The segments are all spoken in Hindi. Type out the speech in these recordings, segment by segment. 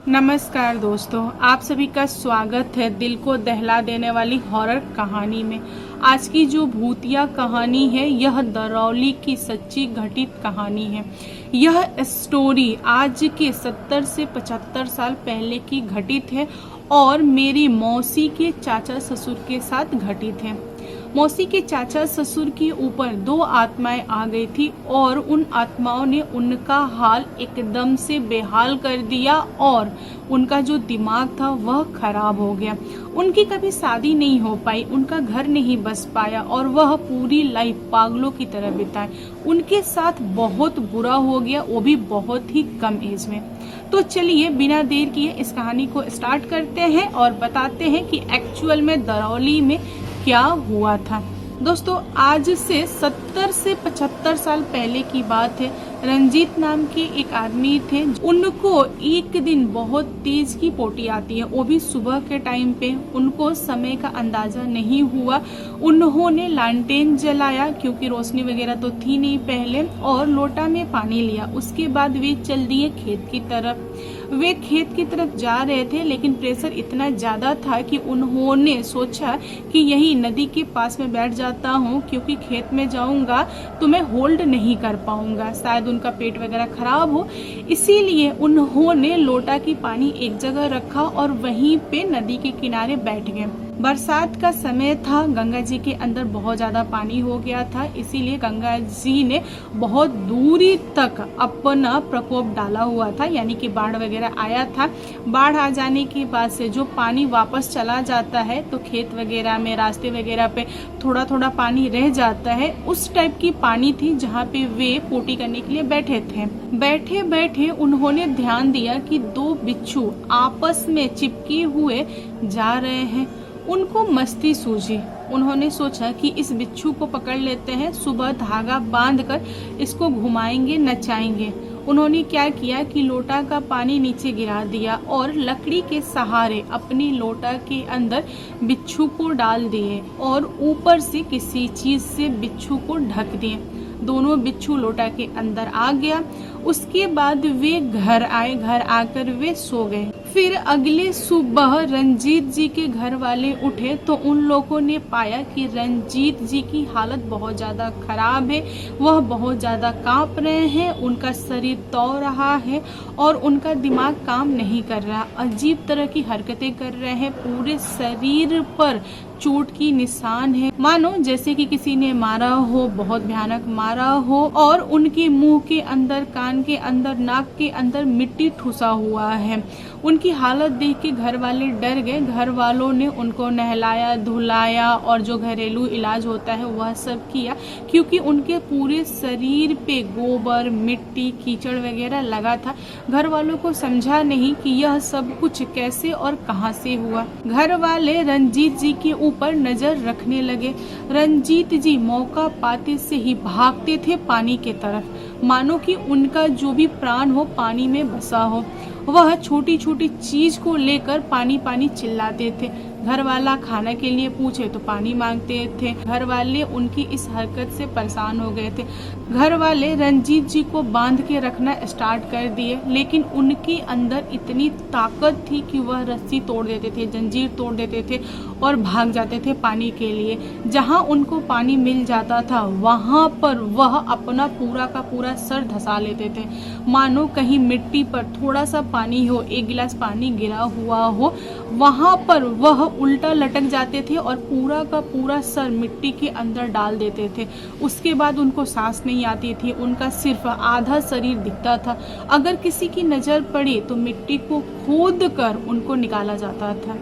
नमस्कार दोस्तों, आप सभी का स्वागत है दिल को दहला देने वाली हॉरर कहानी में। आज की जो भूतिया कहानी है यह दरौली की सच्ची घटित कहानी है। यह स्टोरी आज के 70 से 75 साल पहले की घटित है और मेरी मौसी के चाचा ससुर के साथ घटित है। मौसी के चाचा ससुर के ऊपर 2 आत्माएं आ गई थी और उन आत्माओं ने उनका हाल एकदम से बेहाल कर दिया और उनका जो दिमाग था वह खराब हो गया। उनकी कभी शादी नहीं हो पाई, उनका घर नहीं बस पाया और वह पूरी लाइफ पागलों की तरह बिताए। उनके साथ बहुत बुरा हो गया, वो भी बहुत ही कम एज में। तो चलिए बिना देर किए इस कहानी को स्टार्ट करते हैं और बताते हैं कि एक्चुअल में दरौली में क्या हुआ था। दोस्तों, आज से 70 से 75 साल पहले की बात है। रंजीत नाम के एक आदमी थे, उनको एक दिन बहुत तेज की पोटी आती है, वो भी सुबह के टाइम पे। उनको समय का अंदाजा नहीं हुआ। उन्होंने लालटेन जलाया क्योंकि रोशनी वगैरह तो थी नहीं पहले, और लोटा में पानी लिया। उसके बाद वे चल दिए खेत की तरफ। वे खेत की तरफ जा रहे थे लेकिन प्रेशर इतना ज्यादा था कि उन्होंने सोचा कि यही नदी के पास में बैठ जाता हूँ, क्योंकि खेत में जाऊंगा तो मैं होल्ड नहीं कर पाऊंगा, शायद उनका पेट वगैरह खराब हो। इसीलिए उन्होंने लोटा की पानी एक जगह रखा और वहीं पे नदी के किनारे बैठ गए। बरसात का समय था, गंगा जी के अंदर बहुत ज्यादा पानी हो गया था, इसीलिए गंगा जी ने बहुत दूरी तक अपना प्रकोप डाला हुआ था, यानी कि बाढ़ वगैरह आया था। बाढ़ आ जाने के बाद से जो पानी वापस चला जाता है तो खेत वगैरह में, रास्ते वगैरह पे थोड़ा थोड़ा पानी रह जाता है। उस टाइप की पानी थी जहाँ पे वे पोटी करने के लिए बैठे थे। बैठे बैठे उन्होंने ध्यान दिया कि 2 बिच्छू आपस में चिपके हुए जा रहे हैं। उनको मस्ती सूझी। उन्होंने सोचा कि इस बिच्छू को पकड़ लेते हैं, सुबह धागा बांधकर इसको घुमाएंगे, नचाएंगे। उन्होंने क्या किया कि लोटा का पानी नीचे गिरा दिया और लकड़ी के सहारे अपनी लोटा के अंदर बिच्छू को डाल दिए और ऊपर से किसी चीज से बिच्छू को ढक दिए। दोनों बिच्छू लोटा के अंदर आ गया। उसके बाद वे घर आए, घर आकर वे सो गए। फिर अगले सुबह रंजीत जी के घर वाले उठे तो उन लोगों ने पाया कि रंजीत जी की हालत बहुत ज्यादा खराब है। वह बहुत ज्यादा कांप रहे हैं, उनका शरीर तौ रहा है और उनका दिमाग काम नहीं कर रहा। अजीब तरह की हरकतें कर रहे हैं, पूरे शरीर पर चोट की निशान है, मानो जैसे कि किसी ने मारा हो, बहुत भयानक मारा हो। और उनके मुंह के अंदर, कान के अंदर, नाक के अंदर मिट्टी ठुसा हुआ है। उनकी हालत देख के घर वाले डर गए। घर वालों ने उनको नहलाया, धुलाया और जो घरेलू इलाज होता है वह सब किया, क्योंकि उनके पूरे शरीर पे गोबर, मिट्टी, कीचड़ वगैरह लगा था। घर वालों को समझा नहीं कि यह सब कुछ कैसे और कहां से हुआ। घर वाले रंजीत जी के ऊपर नजर रखने लगे। रंजीत जी मौका पाते से ही भागते थे पानी के तरफ, मानो कि उनका जो भी प्राण हो पानी में बसा हो। वह छोटी छोटी चीज को लेकर पानी पानी चिल्लाते थे। घर वाला खाना के लिए पूछे तो पानी मांगते थे। घर वाले उनकी इस हरकत से परेशान हो गए थे। घर वाले रंजीत जी को बांध के रखना स्टार्ट कर दिए, लेकिन उनके अंदर इतनी ताकत थी कि वह रस्सी तोड़ देते थे, जंजीर तोड़ देते थे और भाग जाते थे पानी के लिए। जहां उनको पानी मिल जाता था वहां पर वह अपना पूरा का पूरा सर धंसा लेते थे, मानो कहीं मिट्टी पर थोड़ा सा पानी हो, 1 गिलास पानी गिरा हुआ हो, वहां पर वह उल्टा लटक जाते थे और पूरा का पूरा सर मिट्टी के अंदर डाल देते थे। उसके बाद उनको सांस नहीं आती थी, उनका सिर्फ आधा शरीर दिखता था। अगर किसी की नजर पड़ी तो मिट्टी को खोद कर उनको निकाला जाता था।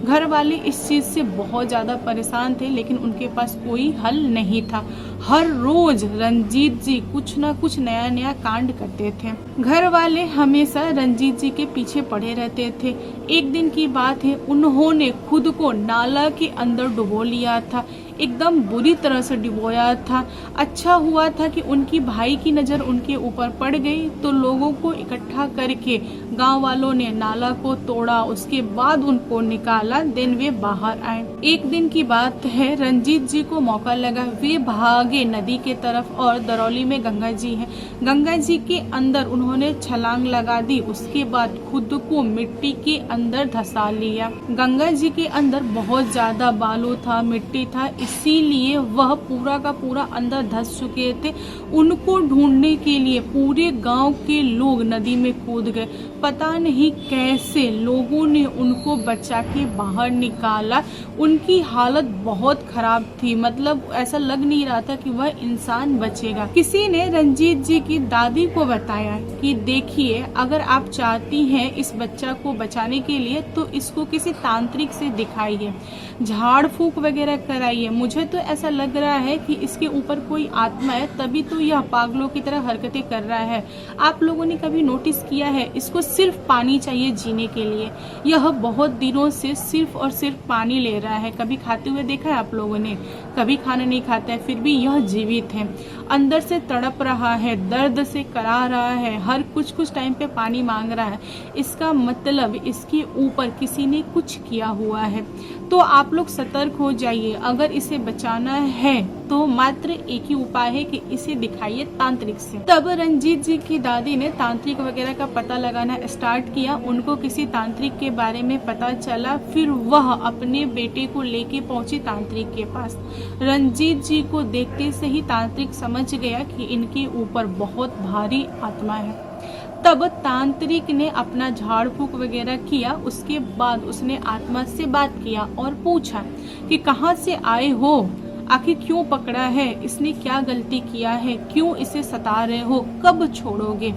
घर वाले इस चीज से बहुत ज्यादा परेशान थे, लेकिन उनके पास कोई हल नहीं था। हर रोज रंजीत जी कुछ ना कुछ नया नया कांड करते थे। घर वाले हमेशा रंजीत जी के पीछे पड़े रहते थे। एक दिन की बात है, उन्होंने खुद को नाला के अंदर डुबो लिया था। एकदम बुरी तरह से डुबोया था। अच्छा हुआ था कि उनकी भाई की नज़र उनके ऊपर पड़ गई, तो लोगों को इकट्ठा करके गांव वालों ने नाला को तोड़ा, उसके बाद उनको निकाला, देन वे बाहर आए। एक दिन की बात है, रंजीत जी को मौका लगा, वे भागे नदी के तरफ और दरौली में गंगा जी है, गंगा जी के अंदर उन्होंने छलांग लगा दी। उसके बाद खुद को मिट्टी के अंदर धंसा लिया। गंगा जी के अंदर बहुत ज्यादा बालू था, मिट्टी था, इसीलिए वह पूरा का पूरा अंदर धंस चुके थे। उनको ढूंढने के लिए पूरे गांव के लोग नदी में कूद गए। पता नहीं कैसे लोगों ने उनको बचा के बाहर निकाला। उनकी हालत बहुत खराब थी, मतलब ऐसा लग नहीं रहा था कि वह इंसान बचेगा। किसी ने रंजीत जी की दादी को बताया कि देखिए, अगर आप चाहती हैं इस बच्चा को बचाने के लिए तो इसको किसी तांत्रिक से दिखाइए, झाड़ फूक वगैरह कराइए। मुझे तो ऐसा लग रहा है कि इसके ऊपर कोई आत्मा है, तभी तो यह पागलों की तरह हरकतें कर रहा है। आप लोगों ने कभी नोटिस किया है, इसको सिर्फ पानी चाहिए जीने के लिए। यह बहुत दिनों से सिर्फ और सिर्फ पानी ले रहा है। कभी खाते हुए देखा है आप लोगों ने? कभी खाना नहीं खाता है, फिर भी यह जीवित है। अंदर से तड़प रहा है, दर्द से करा रहा है, हर कुछ टाइम पे पानी मांग रहा है। इसका मतलब इसके ऊपर किसी ने कुछ किया हुआ है। तो आप लोग सतर्क हो जाइए। अगर इसे बचाना है तो मात्र एक ही उपाय है कि इसे दिखाइए तांत्रिक से। तब रंजीत जी की दादी ने तांत्रिक वगैरह का पता लगाना स्टार्ट किया। उनको किसी तांत्रिक के बारे में पता चला, फिर वह अपने बेटे को लेके पहुंची तांत्रिक के पास। रंजीत जी को देखते से ही तांत्रिक समझ गया कि इनके ऊपर बहुत भारी आत्मा है। तब तांत्रिक ने अपना झाड़ फूक वगैरह किया। उसके बाद उसने आत्मा से बात किया और पूछा कि कहाँ से आए हो, आखिर क्यों पकड़ा है, इसने क्या गलती किया है, क्यों इसे सता रहे हो, कब छोड़ोगे।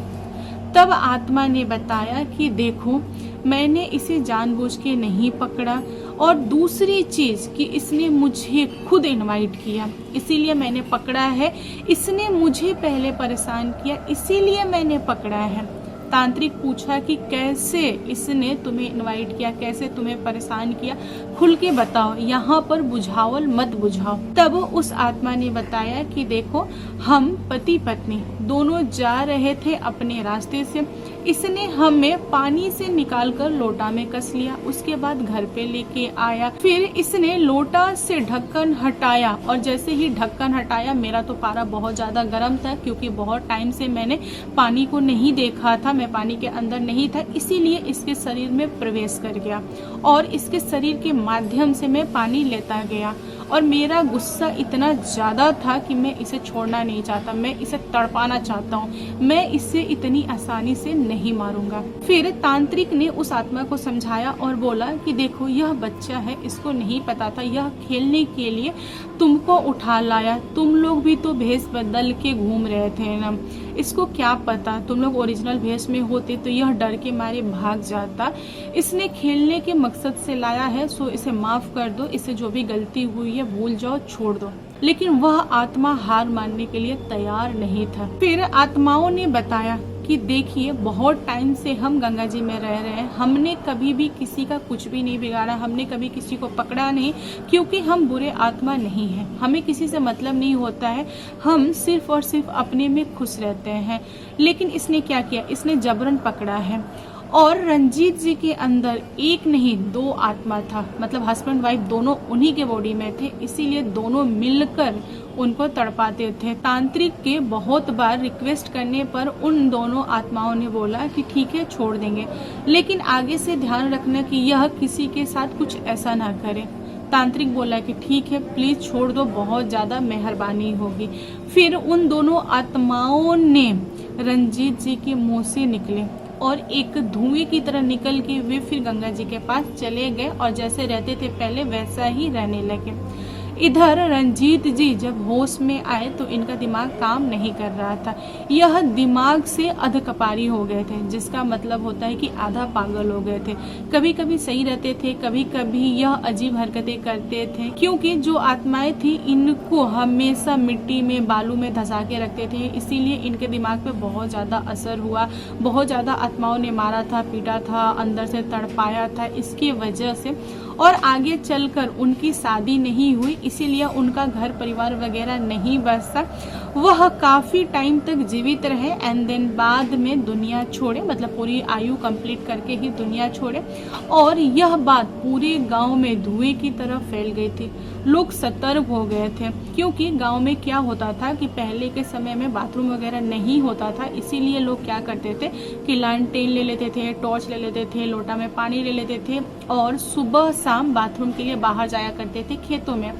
तब आत्मा ने बताया कि देखो, मैंने इसे जानबूझ के नहीं पकड़ा, और दूसरी चीज कि इसने मुझे खुद इनवाइट किया, इसीलिए मैंने पकड़ा है। इसने मुझे पहले परेशान किया, इसीलिए मैंने पकड़ा है। तांत्रिक पूछा कि कैसे इसने तुम्हें इनवाइट किया, कैसे तुम्हें परेशान किया, खुल के बताओ, यहाँ पर बुझावल मत बुझाओ। तब उस आत्मा ने बताया कि देखो, हम पति पत्नी दोनों जा रहे थे अपने रास्ते से। इसने हमें पानी से निकालकर लोटा में कस लिया, उसके बाद घर पे लेके आया। फिर इसने लोटा से ढक्कन हटाया, और जैसे ही ढक्कन हटाया, मेरा तो पारा बहुत ज्यादा गर्म था, क्योंकि बहुत टाइम से मैंने पानी को नहीं देखा था, मैं पानी के अंदर नहीं था, इसीलिए इसके शरीर में प्रवेश कर गया और इसके शरीर के माध्यम से मैं पानी लेता गया। और मेरा गुस्सा इतना ज्यादा था कि मैं इसे छोड़ना नहीं चाहता, मैं इसे तड़पाना चाहता हूँ, मैं इसे इतनी आसानी से नहीं मारूंगा। फिर तांत्रिक ने उस आत्मा को समझाया और बोला कि देखो, यह बच्चा है, इसको नहीं पता था, यह खेलने के लिए तुमको उठा लाया, तुम लोग भी तो भेष बदल के घूम रहे थे ना, इसको क्या पता, तुम लोग ओरिजिनल भेष में होते तो यह डर के मारे भाग जाता। इसने खेलने के मकसद से लाया है, सो इसे माफ कर दो, इसे जो भी गलती हुई है भूल जाओ, छोड़ दो। लेकिन वह आत्मा हार मानने के लिए तैयार नहीं था। फिर आत्माओं ने बताया कि देखिए, बहुत टाइम से हम गंगा जी में रह रहे हैं, हमने कभी भी किसी का कुछ भी नहीं बिगाड़ा, हमने कभी किसी को पकड़ा नहीं, क्योंकि हम बुरे आत्मा नहीं हैं, हमें किसी से मतलब नहीं होता है, हम सिर्फ और सिर्फ अपने में खुश रहते हैं। लेकिन इसने क्या किया, इसने जबरन पकड़ा है। और रंजीत जी के अंदर एक नहीं 2 आत्मा था, मतलब हस्बैंड वाइफ दोनों उन्हीं के बॉडी में थे, इसीलिए दोनों मिलकर उनको तड़पाते थे। तांत्रिक के बहुत बार रिक्वेस्ट करने पर उन दोनों आत्माओं ने बोला कि ठीक है, छोड़ देंगे, लेकिन आगे से ध्यान रखना कि यह किसी के साथ कुछ ऐसा ना करे। तांत्रिक बोला कि ठीक है, प्लीज छोड़ दो, बहुत ज्यादा मेहरबानी होगी। फिर उन दोनों आत्माओं ने रंजीत जी के मुंह से निकले और एक धुएं की तरह निकल के वे फिर गंगा जी के पास चले गए और जैसे रहते थे पहले वैसा ही रहने लगे। इधर रंजीत जी जब होश में आए तो इनका दिमाग काम नहीं कर रहा था, यह दिमाग से अधकपारी हो गए थे, जिसका मतलब होता है कि आधा पागल हो गए थे। कभी कभी सही रहते थे, कभी कभी यह अजीब हरकतें करते थे, क्योंकि जो आत्माएं थी इनको हमेशा मिट्टी में बालू में धंसा के रखते थे, इसीलिए इनके दिमाग पे बहुत ज्यादा असर हुआ। बहुत ज्यादा आत्माओं ने मारा था, पीटा था, अंदर से तड़पाया था, इसकी वजह से। और आगे चलकर उनकी शादी नहीं हुई, इसीलिए उनका घर परिवार वगैरह नहीं बचा। वह काफ़ी टाइम तक जीवित रहे एंड देन बाद में दुनिया छोड़े, मतलब पूरी आयु कंप्लीट करके ही दुनिया छोड़े। और यह बात पूरे गांव में धुएं की तरह फैल गई थी। लोग सतर्क हो गए थे, क्योंकि गांव में क्या होता था कि पहले के समय में बाथरूम वगैरह नहीं होता था। इसीलिए लोग क्या करते थे कि लालटेन ले लेते थे, टॉर्च ले लेते थे, लोटा में पानी ले लेते थे और सुबह शाम बाथरूम के लिए बाहर जाया करते थे खेतों में।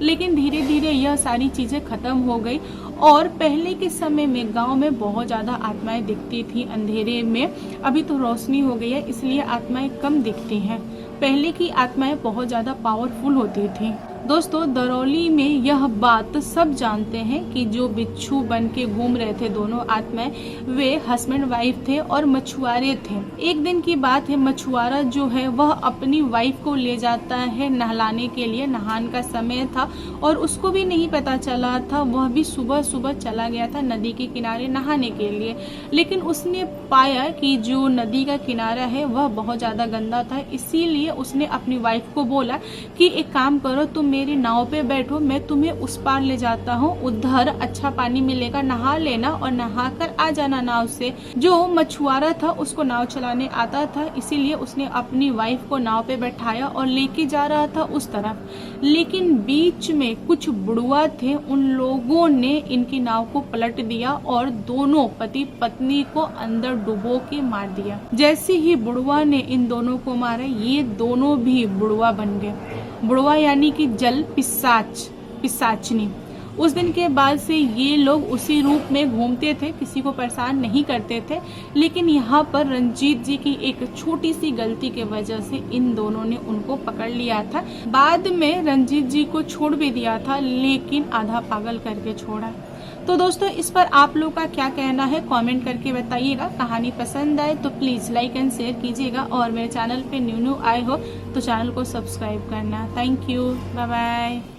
लेकिन धीरे धीरे यह सारी चीजें खत्म हो गई और पहले के समय में गांव में बहुत ज्यादा आत्माएं दिखती थी अंधेरे में। अभी तो रोशनी हो गई है इसलिए आत्माएं कम दिखती हैं। पहले की आत्माएं बहुत ज्यादा पावरफुल होती थी। दोस्तों, दरौली में यह बात सब जानते हैं कि जो बिच्छू बन के घूम रहे थे दोनों आत्माएं, वे हस्बैंड वाइफ थे और मछुआरे थे। एक दिन की बात है, मछुआरा जो है वह अपनी वाइफ को ले जाता है नहलाने के लिए। नहान का समय था और उसको भी नहीं पता चला था। वह भी सुबह सुबह चला गया था नदी के किनारे नहाने के लिए, लेकिन उसने पाया कि जो नदी का किनारा है वह बहुत ज्यादा गंदा था। इसीलिए उसने अपनी वाइफ को बोला कि एक काम करो, तुम मेरी नाव पे बैठो, मैं तुम्हें उस पार ले जाता हूँ, उधर अच्छा पानी मिलेगा, नहा लेना और नहा कर आ जाना नाव से। जो मछुआरा था उसको नाव चलाने आता था, इसीलिए उसने अपनी वाइफ को नाव पे बैठाया और लेके जा रहा था उस तरफ। लेकिन बीच में कुछ बुढ़वा थे, उन लोगों ने इनकी नाव को पलट दिया और दोनों पति पत्नी को अंदर डुबो के मार दिया। जैसे ही बुढ़वा ने इन दोनों को मारा, ये दोनों भी बुढ़वा बन गए। बुढ़वा यानी कि जल पिशाचनी। उस दिन के बाद से ये लोग उसी रूप में घूमते थे, किसी को परेशान नहीं करते थे। लेकिन यहाँ पर रंजीत जी की एक छोटी सी गलती के वजह से इन दोनों ने उनको पकड़ लिया था। बाद में रंजीत जी को छोड़ भी दिया था, लेकिन आधा पागल करके छोड़ा। तो दोस्तों, इस पर आप लोग का क्या कहना है कमेंट करके बताइएगा। कहानी पसंद आए तो प्लीज लाइक एंड शेयर कीजिएगा और मेरे चैनल पे न्यू आए हो तो चैनल को सब्सक्राइब करना। Thank you, bye bye.